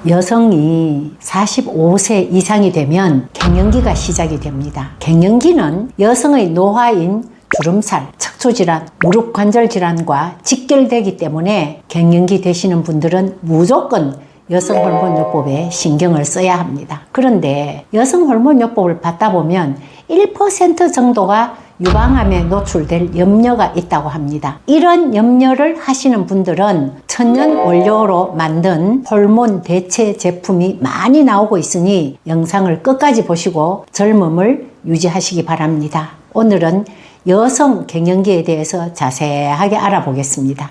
여성이 45세 이상이 되면 갱년기가 시작이 됩니다. 갱년기는 여성의 노화인 주름살, 척추질환, 무릎 관절 질환과 직결되기 때문에 갱년기 되시는 분들은 무조건 여성 호르몬요법에 신경을 써야 합니다. 그런데 여성 호르몬요법을 받다 보면 1% 정도가 유방암에 노출될 염려가 있다고 합니다. 이런 염려를 하시는 분들은 천연 원료로 만든 호르몬 대체 제품이 많이 나오고 있으니 영상을 끝까지 보시고 젊음을 유지하시기 바랍니다. 오늘은 여성 갱년기에 대해서 자세하게 알아보겠습니다.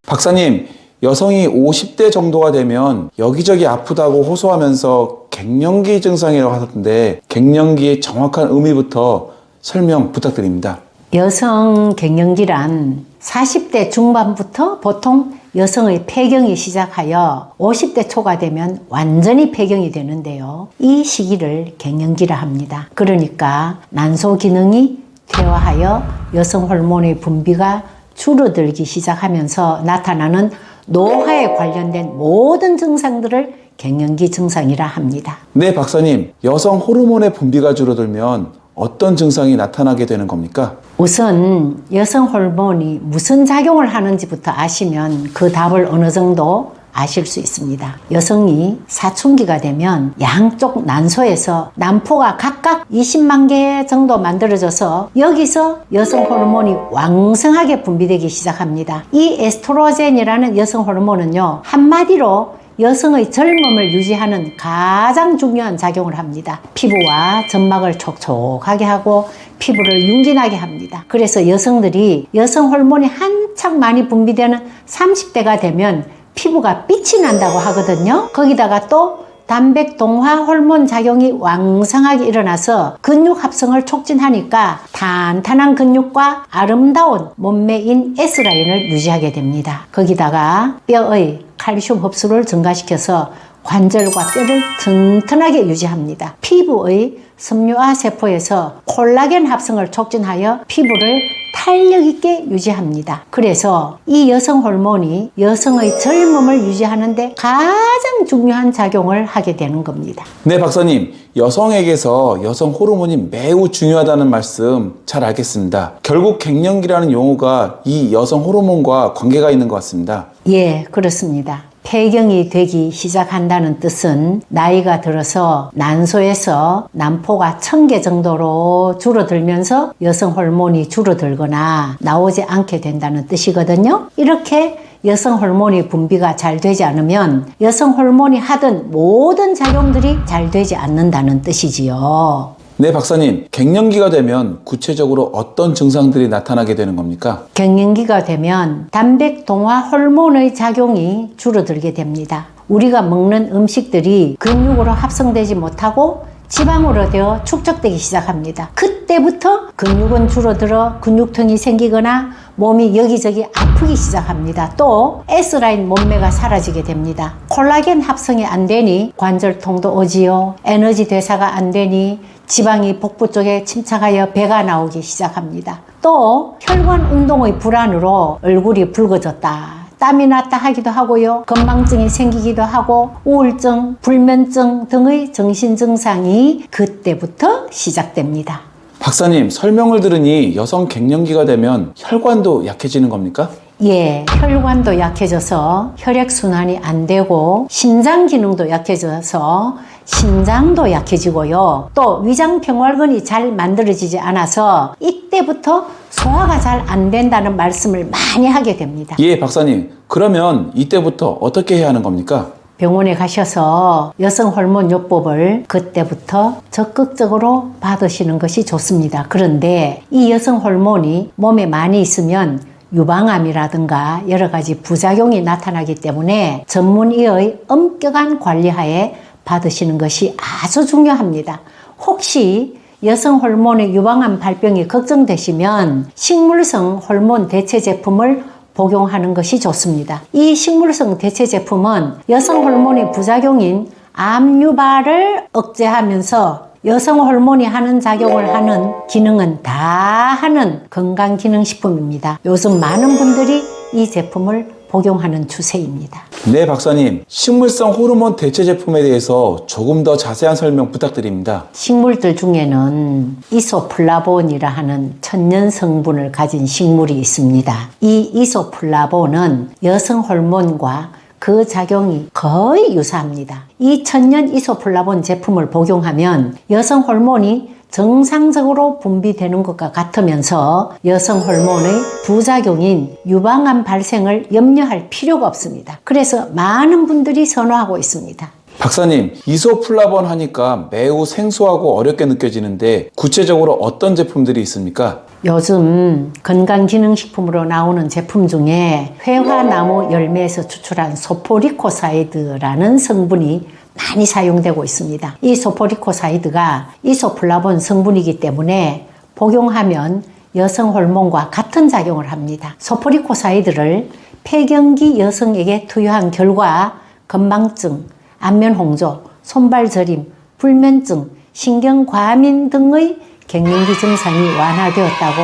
박사님, 여성이 50대 정도가 되면 여기저기 아프다고 호소하면서 갱년기 증상이라고 하던데 갱년기의 정확한 의미부터 설명 부탁드립니다. 여성 갱년기란 40대 중반부터 보통 여성의 폐경이 시작하여 50대 초가 되면 완전히 폐경이 되는데요. 이 시기를 갱년기라 합니다. 그러니까 난소 기능이 퇴화하여 여성 호르몬의 분비가 줄어들기 시작하면서 나타나는 노화에 관련된 모든 증상들을 갱년기 증상이라 합니다. 네, 박사님. 여성 호르몬의 분비가 줄어들면 어떤 증상이 나타나게 되는 겁니까? 우선 여성 호르몬이 무슨 작용을 하는지부터 아시면 그 답을 어느 정도 아실 수 있습니다. 여성이 사춘기가 되면 양쪽 난소에서 난포가 각각 20만 개 정도 만들어져서 여기서 여성 호르몬이 왕성하게 분비되기 시작합니다. 이 에스트로겐이라는 여성 호르몬은요, 한마디로 여성의 젊음을 유지하는 가장 중요한 작용을 합니다. 피부와 점막을 촉촉하게 하고 피부를 윤기나게 합니다. 그래서 여성들이 여성 호르몬이 한창 많이 분비되는 30대가 되면 피부가 빛이 난다고 하거든요. 거기다가 또 단백동화 호르몬 작용이 왕성하게 일어나서 근육 합성을 촉진하니까 탄탄한 근육과 아름다운 몸매인 S라인을 유지하게 됩니다. 거기다가 뼈의 칼슘 흡수를 증가시켜서 관절과 뼈를 튼튼하게 유지합니다. 피부의 섬유화 세포에서 콜라겐 합성을 촉진하여 피부를 탄력 있게 유지합니다. 그래서 이 여성 호르몬이 여성의 젊음을 유지하는데 가장 중요한 작용을 하게 되는 겁니다. 네, 박사님. 여성에게서 여성 호르몬이 매우 중요하다는 말씀 잘 알겠습니다. 결국 갱년기라는 용어가 이 여성 호르몬과 관계가 있는 것 같습니다. 예, 그렇습니다. 폐경이 되기 시작한다는 뜻은 나이가 들어서 난소에서 난포가 1000개 정도로 줄어들면서 여성 호르몬이 줄어들거나 나오지 않게 된다는 뜻이거든요. 이렇게 여성 호르몬이 분비가 잘 되지 않으면 여성 호르몬이 하던 모든 작용들이 잘 되지 않는다는 뜻이지요. 네, 박사님. 갱년기가 되면 구체적으로 어떤 증상들이 나타나게 되는 겁니까? 갱년기가 되면 단백동화 호르몬의 작용이 줄어들게 됩니다. 우리가 먹는 음식들이 근육으로 합성되지 못하고 지방으로 되어 축적되기 시작합니다. 그때부터 근육은 줄어들어 근육통이 생기거나 몸이 여기저기 아프기 시작합니다. 또 S라인 몸매가 사라지게 됩니다. 콜라겐 합성이 안 되니 관절통도 오지요. 에너지 대사가 안 되니 지방이 복부 쪽에 침착하여 배가 나오기 시작합니다. 또 혈관 운동의 불안으로 얼굴이 붉어졌다, 땀이 났다 하기도 하고요. 건망증이 생기기도 하고 우울증, 불면증 등의 정신증상이 그때부터 시작됩니다. 박사님, 설명을 들으니 여성 갱년기가 되면 혈관도 약해지는 겁니까? 예, 혈관도 약해져서 혈액순환이 안 되고 심장 기능도 약해져서 심장도 약해지고요. 또 위장평활근이 잘 만들어지지 않아서 이때부터 소화가 잘 안 된다는 말씀을 많이 하게 됩니다. 예, 박사님. 그러면 이때부터 어떻게 해야 하는 겁니까? 병원에 가셔서 여성 호르몬 요법을 그때부터 적극적으로 받으시는 것이 좋습니다. 그런데 이 여성 호르몬이 몸에 많이 있으면 유방암이라든가 여러 가지 부작용이 나타나기 때문에 전문의의 엄격한 관리하에 받으시는 것이 아주 중요합니다. 혹시 여성 호르몬의 유방암 발병이 걱정되시면 식물성 호르몬 대체 제품을 복용하는 것이 좋습니다. 이 식물성 대체 제품은 여성 호르몬의 부작용인 암 유발을 억제하면서 여성 호르몬이 하는 작용을 하는 기능은 다 하는 건강기능식품입니다. 요즘 많은 분들이 이 제품을 복용하는 추세입니다. 네, 박사님. 식물성 호르몬 대체 제품에 대해서 조금 더 자세한 설명 부탁드립니다. 식물들 중에는 이소플라본이라 하는 천연 성분을 가진 식물이 있습니다. 이 이소플라본은 여성 호르몬과 그 작용이 거의 유사합니다. 이 천연 이소플라본 제품을 복용하면 여성 호르몬이 정상적으로 분비되는 것과 같으면서 여성 호르몬의 부작용인 유방암 발생을 염려할 필요가 없습니다. 그래서 많은 분들이 선호하고 있습니다. 박사님, 이소플라본 하니까 매우 생소하고 어렵게 느껴지는데 구체적으로 어떤 제품들이 있습니까? 요즘 건강기능식품으로 나오는 제품 중에 회화나무 열매에서 추출한 소포리코사이드라는 성분이 많이 사용되고 있습니다. 이 소포리코사이드가 이소플라본 성분이기 때문에 복용하면 여성 호르몬과 같은 작용을 합니다. 소포리코사이드를 폐경기 여성에게 투여한 결과 건망증, 안면홍조, 손발저림, 불면증, 신경과민 등의 갱년기 증상이 완화되었다고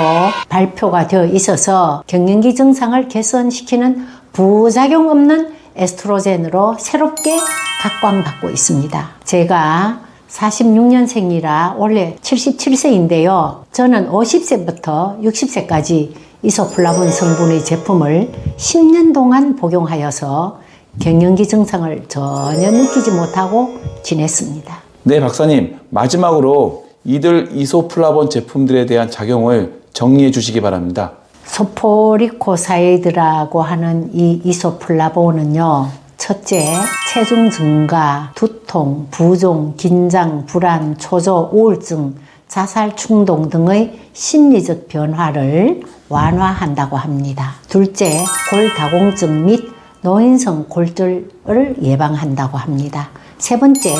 발표가 되어 있어서 갱년기 증상을 개선시키는 부작용 없는 에스트로겐으로 새롭게 각광받고 있습니다. 제가 46년생이라 원래 77세인데요. 저는 50세부터 60세까지 이소플라본 성분의 제품을 10년 동안 복용하여서 갱년기 증상을 전혀 느끼지 못하고 지냈습니다. 네, 박사님. 마지막으로 이들 이소플라본 제품들에 대한 작용을 정리해 주시기 바랍니다. 소포리코사이드라고 하는 이 이소플라본은요, 첫째, 체중 증가, 두통, 부종, 긴장, 불안, 초조, 우울증, 자살 충동 등의 심리적 변화를 완화한다고 합니다. 둘째, 골다공증 및 노인성 골절을 예방한다고 합니다. 세 번째,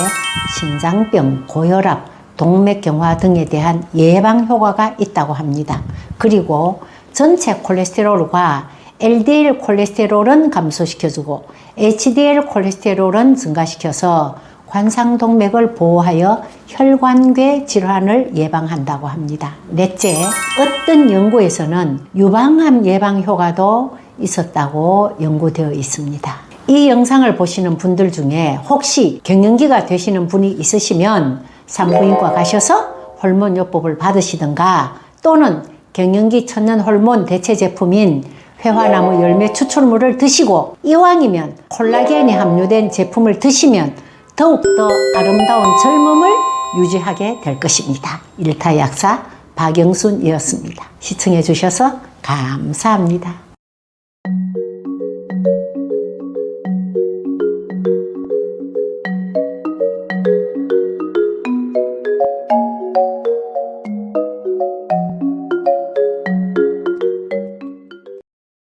심장병, 고혈압, 동맥경화 등에 대한 예방 효과가 있다고 합니다. 그리고 전체 콜레스테롤과 LDL 콜레스테롤은 감소시켜주고 HDL 콜레스테롤은 증가시켜서 관상동맥을 보호하여 혈관괴 질환을 예방한다고 합니다. 넷째, 어떤 연구에서는 유방암 예방 효과도 있었다고 연구되어 있습니다. 이 영상을 보시는 분들 중에 혹시 갱년기가 되시는 분이 있으시면 산부인과 가셔서 호르몬요법을 받으시든가 또는 갱년기 천연 호르몬 대체 제품인 회화나무 열매 추출물을 드시고 이왕이면 콜라겐이 함유된 제품을 드시면 더욱더 아름다운 젊음을 유지하게 될 것입니다. 일타약사 박영순이었습니다. 시청해 주셔서 감사합니다.